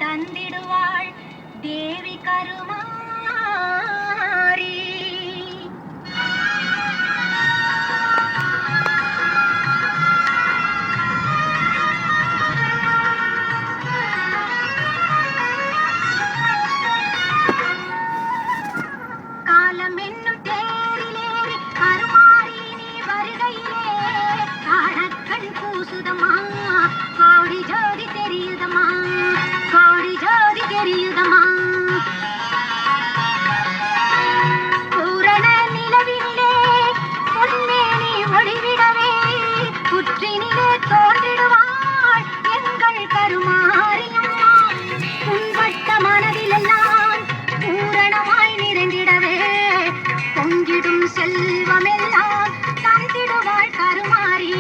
தந்திடுவாள் தேவி கருமாரி. காலம் என்னும் தேரிலேறி கருமாரி நீ வருகையிலே காணக்கண் பூசுதமா, கோடி ஜோதி தெரியுதமா, கோடி ஜோதி தெரியுதமா. பூரண நிலவினிலே பொன்மேனி ஒளிவிடவே புற்றினிலே தோன்றிடுவாள் எங்கள் கருமாரியம்மா. உன்பட்ட மனதிலெல்லாம் பூரணமாய் நிறைந்திடவே பொங்கிடும் செல்வமெல்லாம் தந்திடுவாள் கருமாரி.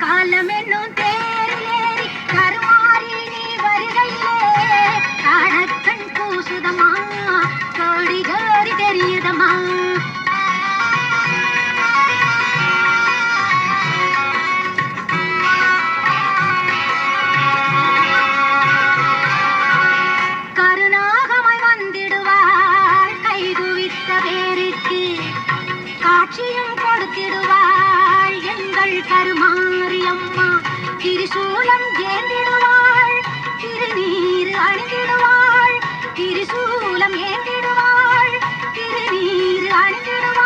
காலம் என்னும் தேரிலேறி கருமாரி நீ வருகையிலே காணக்கண் பூசுதமா, கோடி ஜோதி தெரியுதமா. கருநாகமாய் வந்திடுவாள் கைகுவித்த பேருக்கு காட்சியும் கொடுத்திடுவாள் எங்கள் கருமாரியம்மா. திரிசூலம் ஏந்திடுவாள் திருநீர் அணிந்திடுவாள், திரிசூலம் ஏந்திடுவாள் திருநீர் அணிந்திடுவாள்.